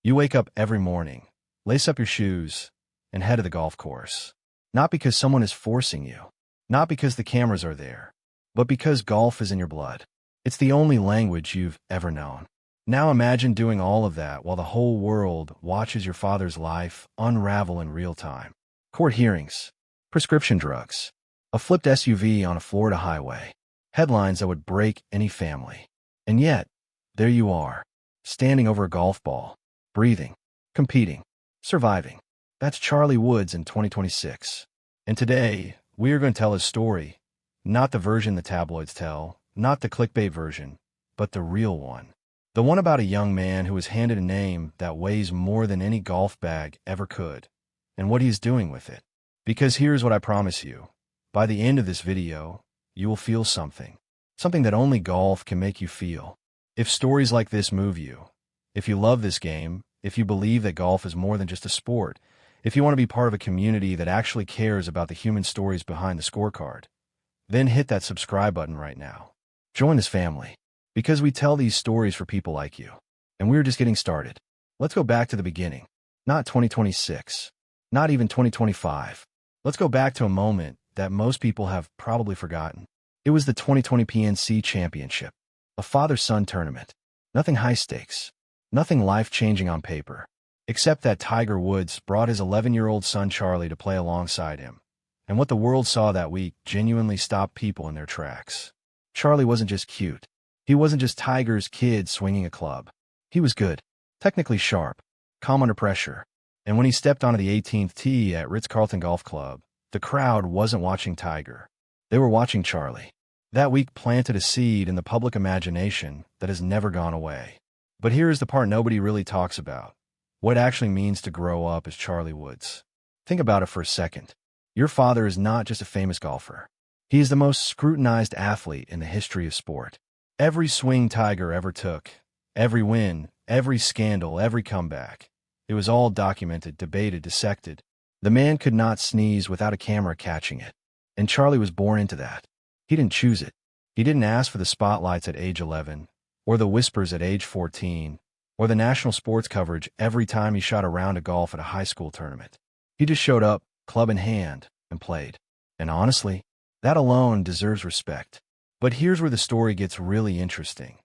You wake up every morning, lace up your shoes, and head to the golf course. Not because someone is forcing you, not because the cameras are there, but because golf is in your blood. It's the only language you've ever known. Now imagine doing all of that while the whole world watches your father's life unravel in real time. Court hearings, prescription drugs, a flipped SUV on a Florida highway, headlines that would break any family. And yet, there you are, standing over a golf ball, breathing, competing, surviving. That's Charlie Woods in 2026. And today, we are going to tell his story, not the version the tabloids tell, not the clickbait version, but the real one. The one about a young man who was handed a name that weighs more than any golf bag ever could, and what he's doing with it. Because here's what I promise you. By the end of this video, you will feel something. Something that only golf can make you feel. If stories like this move you, if you love this game, if you believe that golf is more than just a sport, if you want to be part of a community that actually cares about the human stories behind the scorecard, then hit that subscribe button right now. Join this family, because we tell these stories for people like you. And we're just getting started. Let's go back to the beginning. Not 2026, not even 2025. Let's go back to a moment that most people have probably forgotten. It was the 2020 PNC Championship, a father-son tournament. Nothing high stakes, nothing life-changing on paper, except that Tiger Woods brought his 11-year-old son Charlie to play alongside him. And what the world saw that week genuinely stopped people in their tracks. Charlie wasn't just cute. He wasn't just Tiger's kid swinging a club. He was good, technically sharp, calm under pressure. And when he stepped onto the 18th tee at Ritz-Carlton Golf Club, the crowd wasn't watching Tiger. They were watching Charlie. That week planted a seed in the public imagination that has never gone away. But here's the part nobody really talks about. What it actually means to grow up as Charlie Woods. Think about it for a second. Your father is not just a famous golfer. He is the most scrutinized athlete in the history of sport. Every swing Tiger ever took, every win, every scandal, every comeback. It was all documented, debated, dissected. The man could not sneeze without a camera catching it. And Charlie was born into that. He didn't choose it. He didn't ask for the spotlights at age 11, or the whispers at age 14, or the national sports coverage every time he shot a round of golf at a high school tournament. He just showed up, club in hand, and played. And honestly, that alone deserves respect. But here's where the story gets really interesting.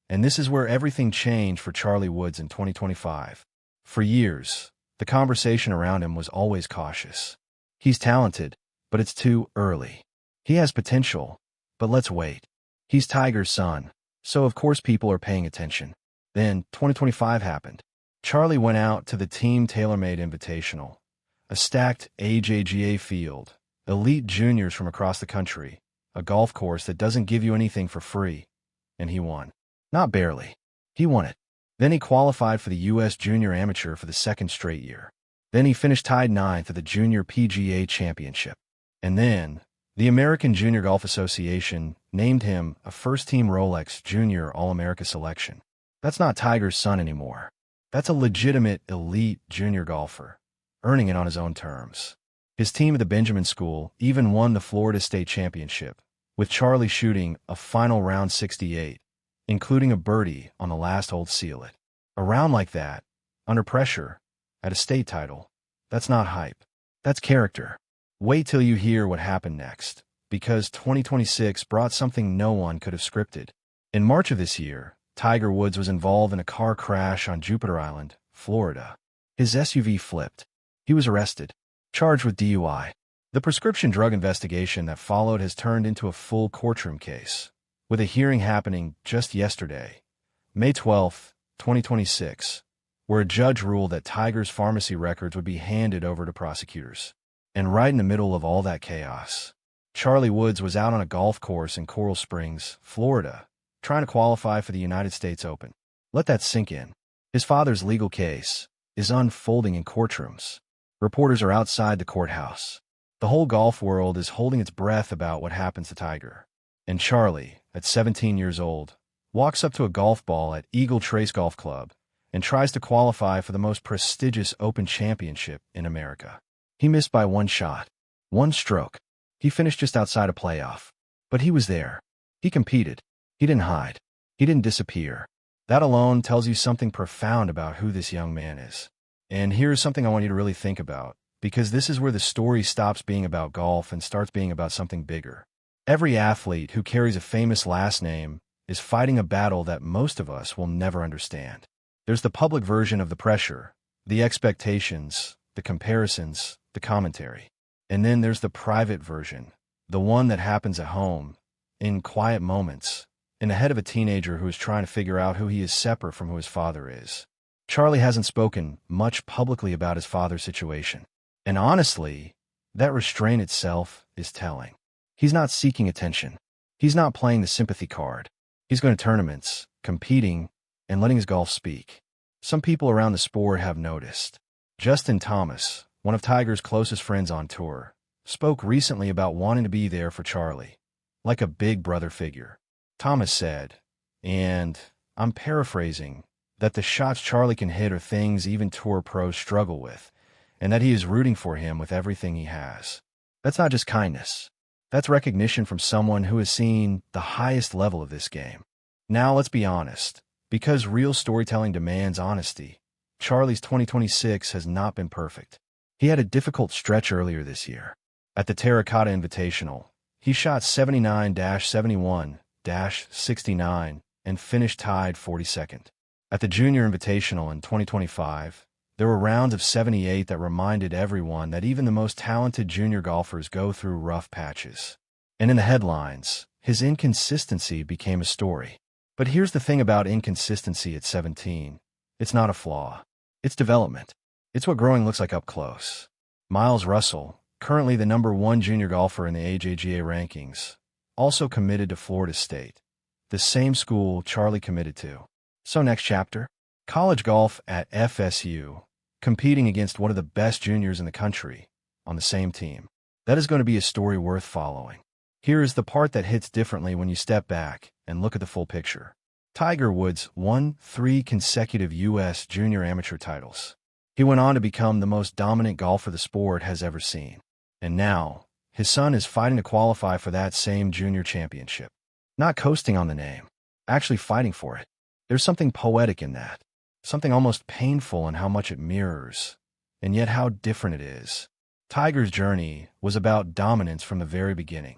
And this is where everything changed for Charlie Woods in 2025. For years, the conversation around him was always cautious. He's talented, but it's too early. He has potential, but let's wait. He's Tiger's son, so of course people are paying attention. Then, 2025 happened. Charlie went out to the Team TaylorMade Invitational, a stacked AJGA field, elite juniors from across the country, a golf course that doesn't give you anything for free. And he won. Not barely. He won it. Then he qualified for the U.S. Junior Amateur for the second straight year. Then he finished tied 9th at the Junior PGA Championship. And then, the American Junior Golf Association named him a first-team Rolex Junior All-America selection. That's not Tiger's son anymore. That's a legitimate elite junior golfer, earning it on his own terms. His team at the Benjamin School even won the Florida State Championship, with Charlie shooting a final round 68, including a birdie on the last hole to seal it. A round like that, under pressure, at a state title, that's not hype. That's character. Wait till you hear what happened next, because 2026 brought something no one could have scripted. In March of this year, Tiger Woods was involved in a car crash on Jupiter Island, Florida. His SUV flipped. He was arrested, charged with DUI. The prescription drug investigation that followed has turned into a full courtroom case, with a hearing happening just yesterday, May 12, 2026, where a judge ruled that Tiger's pharmacy records would be handed over to prosecutors. And right in the middle of all that chaos, Charlie Woods was out on a golf course in Coral Springs, Florida, trying to qualify for the United States Open. Let that sink in. His father's legal case is unfolding in courtrooms. Reporters are outside the courthouse. The whole golf world is holding its breath about what happens to Tiger. And Charlie, at 17 years old, walks up to a golf ball at Eagle Trace Golf Club and tries to qualify for the most prestigious Open Championship in America. He missed by one shot, one stroke. He finished just outside a playoff. But he was there. He competed. He didn't hide. He didn't disappear. That alone tells you something profound about who this young man is. And here's something I want you to really think about, because this is where the story stops being about golf and starts being about something bigger. Every athlete who carries a famous last name is fighting a battle that most of us will never understand. There's the public version of the pressure, the expectations, the comparisons, the commentary. And then there's the private version, the one that happens at home, in quiet moments, in the head of a teenager who is trying to figure out who he is separate from who his father is. Charlie hasn't spoken much publicly about his father's situation. And honestly, that restraint itself is telling. He's not seeking attention. He's not playing the sympathy card. He's going to tournaments, competing, and letting his golf speak. Some people around the sport have noticed. Justin Thomas, one of Tiger's closest friends on tour, spoke recently about wanting to be there for Charlie, like a big brother figure. Thomas said, and I'm paraphrasing, that the shots Charlie can hit are things even tour pros struggle with, and that he is rooting for him with everything he has. That's not just kindness. That's recognition from someone who has seen the highest level of this game. Now let's be honest. Because real storytelling demands honesty, Charlie's 2026 has not been perfect. He had a difficult stretch earlier this year. At the Terracotta Invitational, he shot 79-71-69 and finished tied 42nd. At the Junior Invitational in 2025, there were rounds of 78 that reminded everyone that even the most talented junior golfers go through rough patches. And in the headlines, his inconsistency became a story. But here's the thing about inconsistency at 17. It's not a flaw. It's development. It's what growing looks like up close. Miles Russell, currently the #1 junior golfer in the AJGA rankings, also committed to Florida State, the same school Charlie committed to. So next chapter, college golf at FSU, competing against one of the best juniors in the country on the same team. That is going to be a story worth following. Here is the part that hits differently when you step back and look at the full picture. Tiger Woods won 3 consecutive U.S. junior amateur titles. He went on to become the most dominant golfer the sport has ever seen. And now, his son is fighting to qualify for that same junior championship. Not coasting on the name, actually fighting for it. There's something poetic in that. Something almost painful in how much it mirrors, and yet how different it is. Tiger's journey was about dominance from the very beginning.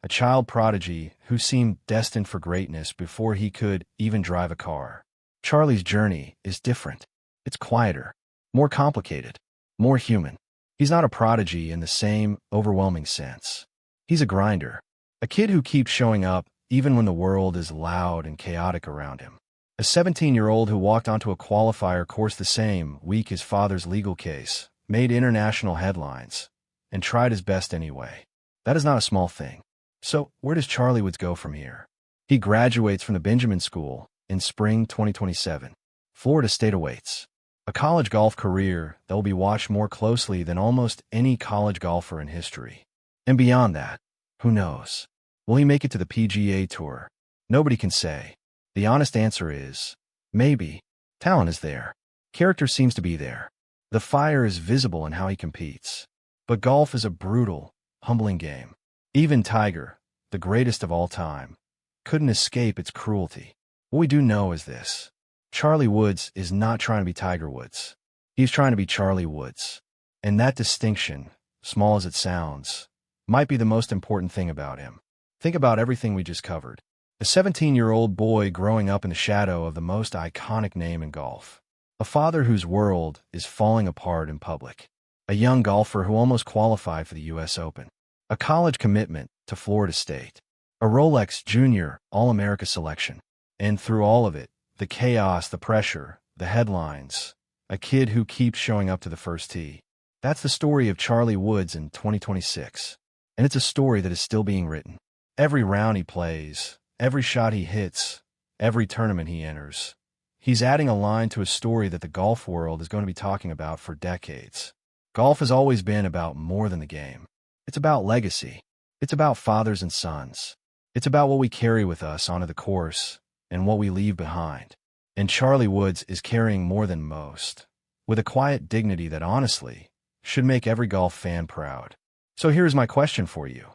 A child prodigy who seemed destined for greatness before he could even drive a car. Charlie's journey is different. It's quieter, more complicated, more human. He's not a prodigy in the same overwhelming sense. He's a grinder, a kid who keeps showing up even when the world is loud and chaotic around him. A 17-year-old who walked onto a qualifier course the same week his father's legal case, made international headlines, and tried his best anyway. That is not a small thing. So, where does Charlie Woods go from here? He graduates from the Benjamin School in spring 2027. Florida State awaits. A college golf career that will be watched more closely than almost any college golfer in history. And beyond that, who knows? Will he make it to the PGA Tour? Nobody can say. The honest answer is, maybe. Talent is there. Character seems to be there. The fire is visible in how he competes. But golf is a brutal, humbling game. Even Tiger, the greatest of all time, couldn't escape its cruelty. What we do know is this. Charlie Woods is not trying to be Tiger Woods. He's trying to be Charlie Woods. And that distinction, small as it sounds, might be the most important thing about him. Think about everything we just covered. A 17-year-old boy growing up in the shadow of the most iconic name in golf. A father whose world is falling apart in public. A young golfer who almost qualified for the U.S. Open. A college commitment to Florida State. A Rolex Junior All-America selection. And through all of it, the chaos, the pressure, the headlines. A kid who keeps showing up to the first tee. That's the story of Charlie Woods in 2026. And it's a story that is still being written. Every round he plays, every shot he hits, every tournament he enters, he's adding a line to a story that the golf world is going to be talking about for decades. Golf has always been about more than the game. It's about legacy. It's about fathers and sons. It's about what we carry with us onto the course and what we leave behind. And Charlie Woods is carrying more than most, with a quiet dignity that honestly should make every golf fan proud. So here's my question for you,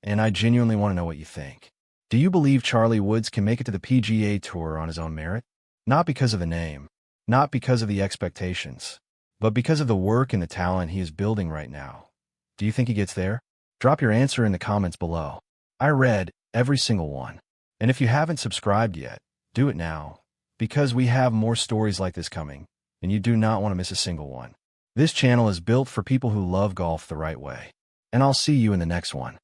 and I genuinely want to know what you think. Do you believe Charlie Woods can make it to the PGA Tour on his own merit? Not because of the name, not because of the expectations, but because of the work and the talent he is building right now. Do you think he gets there? Drop your answer in the comments below. I read every single one. And if you haven't subscribed yet, do it now, because we have more stories like this coming, and you do not want to miss a single one. This channel is built for people who love golf the right way. And I'll see you in the next one.